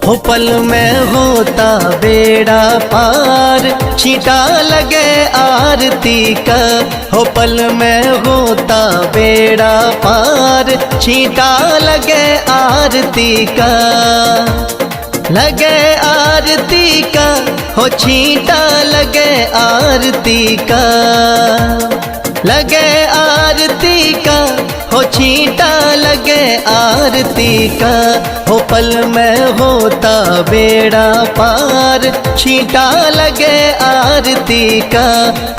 हो पल में होता बेड़ा पार, छींटा लगे आरती का। हो पल में होता बेड़ा पार, छींटा लगे आरती का। लगे आरती का, हो छींटा लगे आरती का। लगे आरती का, हो छींटा लगे आरती का। हो पल में होता बेड़ा पार, छींटा लगे आरती का।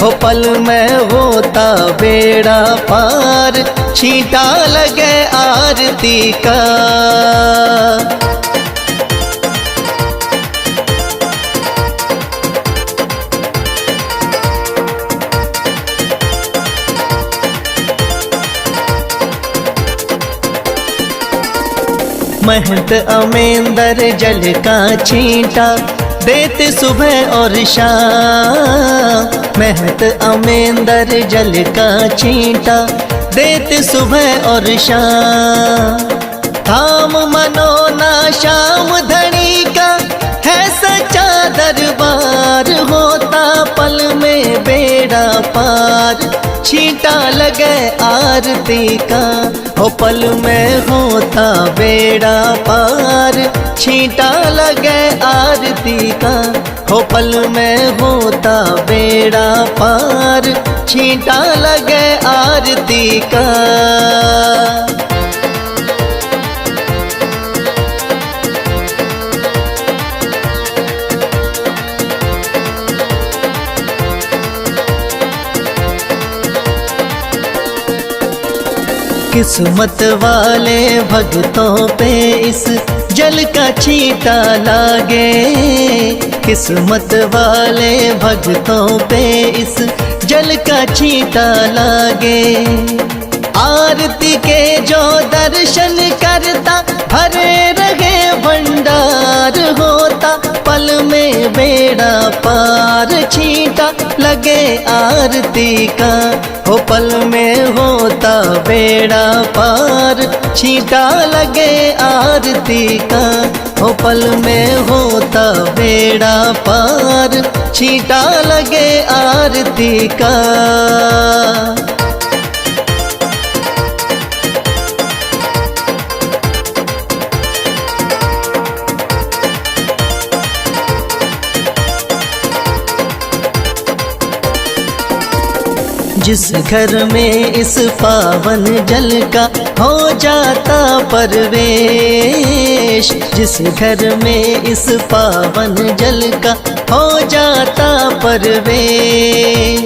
हो पल में होता बेड़ा पार, छींटा लगे आरती का। महंत अमेंदर जल का छींटा देते सुबह और शाम। महंत अमेंदर जल का छींटा देते सुबह और शाम। थाम मनोना श्याम धनी का है सच्चा दरबार, होता पल में बेड़ा पार, छींटा लगे आरती का। हो पल में होता बेड़ा पार, छींटा लगे आरती का। हो पल में होता बेड़ा पार, छींटा लगे आरती का। किस्मत वाले भक्तों पे इस जल का छींटा लागे। किस्मत वाले भक्तों पे इस जल का छींटा लागे। आरती के जो दर्शन करता भरे रहे भंडार, होता पल में बेड़ा पार, छींटा लगे आरती का। हो पल में होता बेड़ा पार, छींटा लगे आरती का। हो पल में होता बेड़ा पार, छींटा लगे आरती का। जिस घर में इस पावन जल का हो जाता परवेश, जिस घर में इस पावन जल का हो जाता परवेश।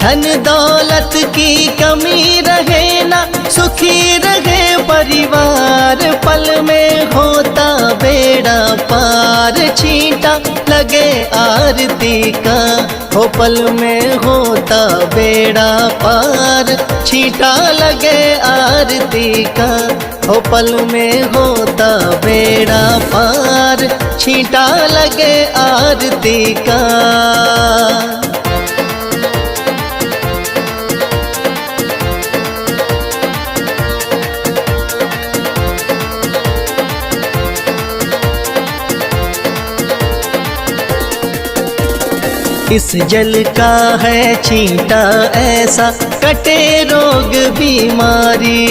धन दौलत की कमी रहे ना, सुखी रहे परिवार, पल में होता बेड़ा पार, छींटा लगे आरती का। हो पल में होता बेड़ा पार, छींटा लगे आरती का। हो पल में होता बेड़ा पार, छींटा लगे आरती का। इस जल का है छींटा ऐसा, कटे रोग बीमारी।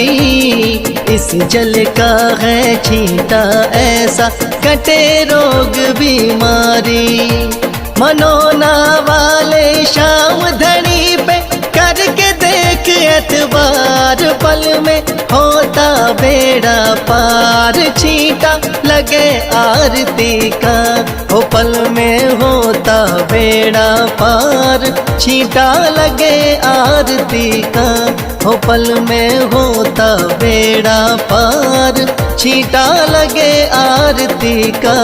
इस जल का है छींटा ऐसा, कटे रोग बीमारी। मनोना वाले श्याम धनी पे करके देख एतबार, पल में होता बेड़ा पार, छींटा लगे आरती का। हो पल में होता बेड़ा पार, छींटा लगे आरती का। हो पल में होता बेड़ा पार, छींटा लगे आरती का।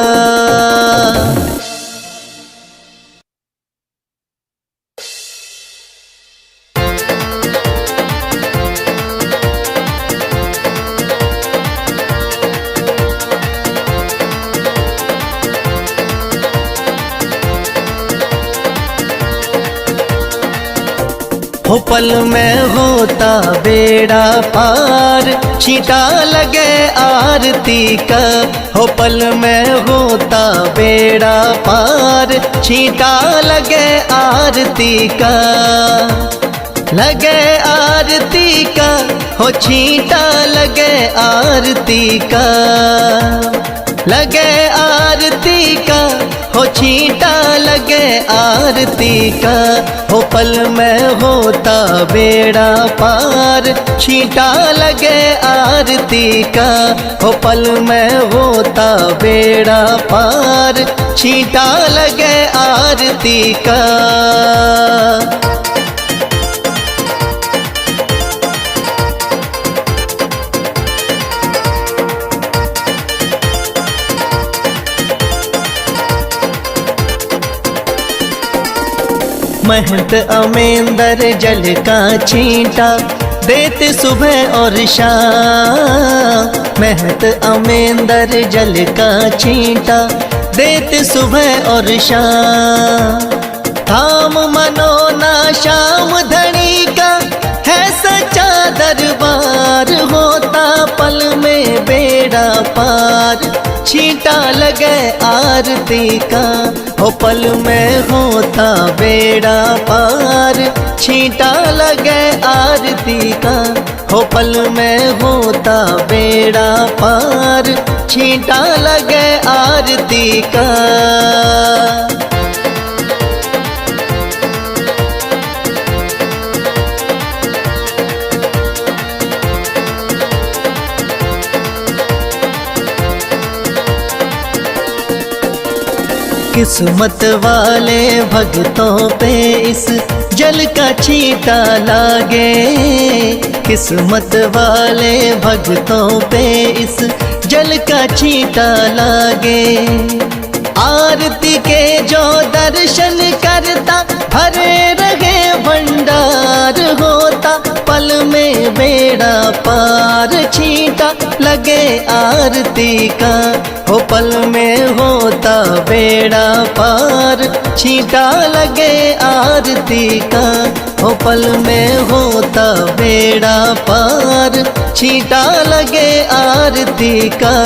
हो पल में होता बेड़ा पार, छींटा लगे आरती का। हो पल में होता बेड़ा पार, छींटा लगे आरती का। लगे आरती का, हो छींटा लगे आरती का। लगे आरती का, हो छींटा लगे आरती का। हो पल में होता बेड़ा पार, छींटा लगे आरती का। हो पल में होता बेड़ा पार, छींटा लगे आरती का। महंत अमेंदर जल का छींटा देते सुबह और शाम। महंत अमेंदर जल का छींटा देते सुबह और शाम। थाम मनो ना श्याम धनी का है सच्चा दरबार, होता पल में बेड़ा पार, छींटा लगे आरती का। हो पल में होता बेड़ा पार, छींटा लगे आरती का। हो पल में होता बेड़ा पार, छींटा लगे आरती का। किस्मत वाले भक्तों पे इस जल का छींटा लागे। किस्मत वाले भक्तों पे इस जल का छींटा लागे। आरती के जो दर्शन करता भरे रहे भंडार, होता पल में बेड़ा पार, छींटा लगे आरती का। हो पल में होता बेड़ा पार, छींटा लगे आरती का। हो पल में होता बेड़ा पार, छींटा लगे आरती का।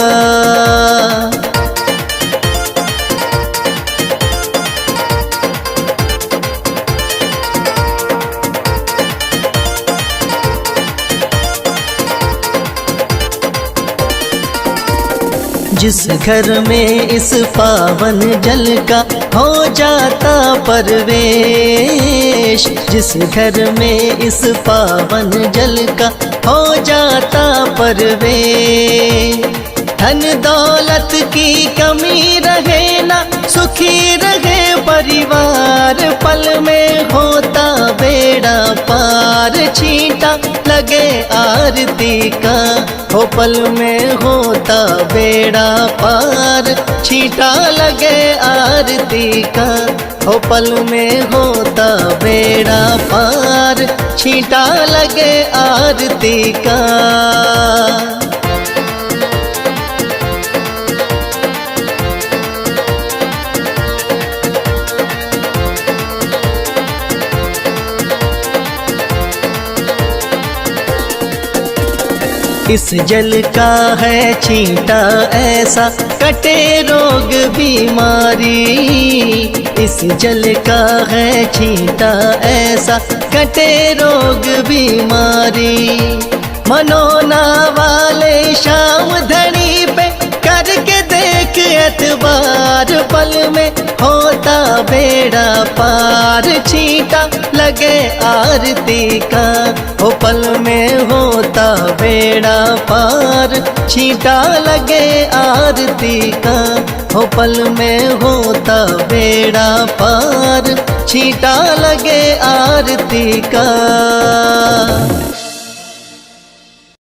जिस घर में इस पावन जल का हो जाता परवेश, जिस घर में इस पावन जल का हो जाता परवेश। धन दौलत की कमी रहे ना, सुखी रहे परिवार, पल में होता बेड़ा पार, छींटा लगे आरती का। हो पल में होता बेड़ा पार, छींटा लगे आरती का। हो पल में होता बेड़ा पार, छींटा लगे आरती का। इस जल का है छींटा ऐसा, कटे रोग बीमारी। इस जल का है छींटा ऐसा, कटे रोग बीमारी। मनोना वाले श्याम धनी पे करके देख एतबार, पल में होता बेड़ा पार, छींटा लगे आरती का। हो पल में होता बेड़ा पार, छींटा लगे आरती का। हो पल में होता बेड़ा पार, छींटा लगे आरती का।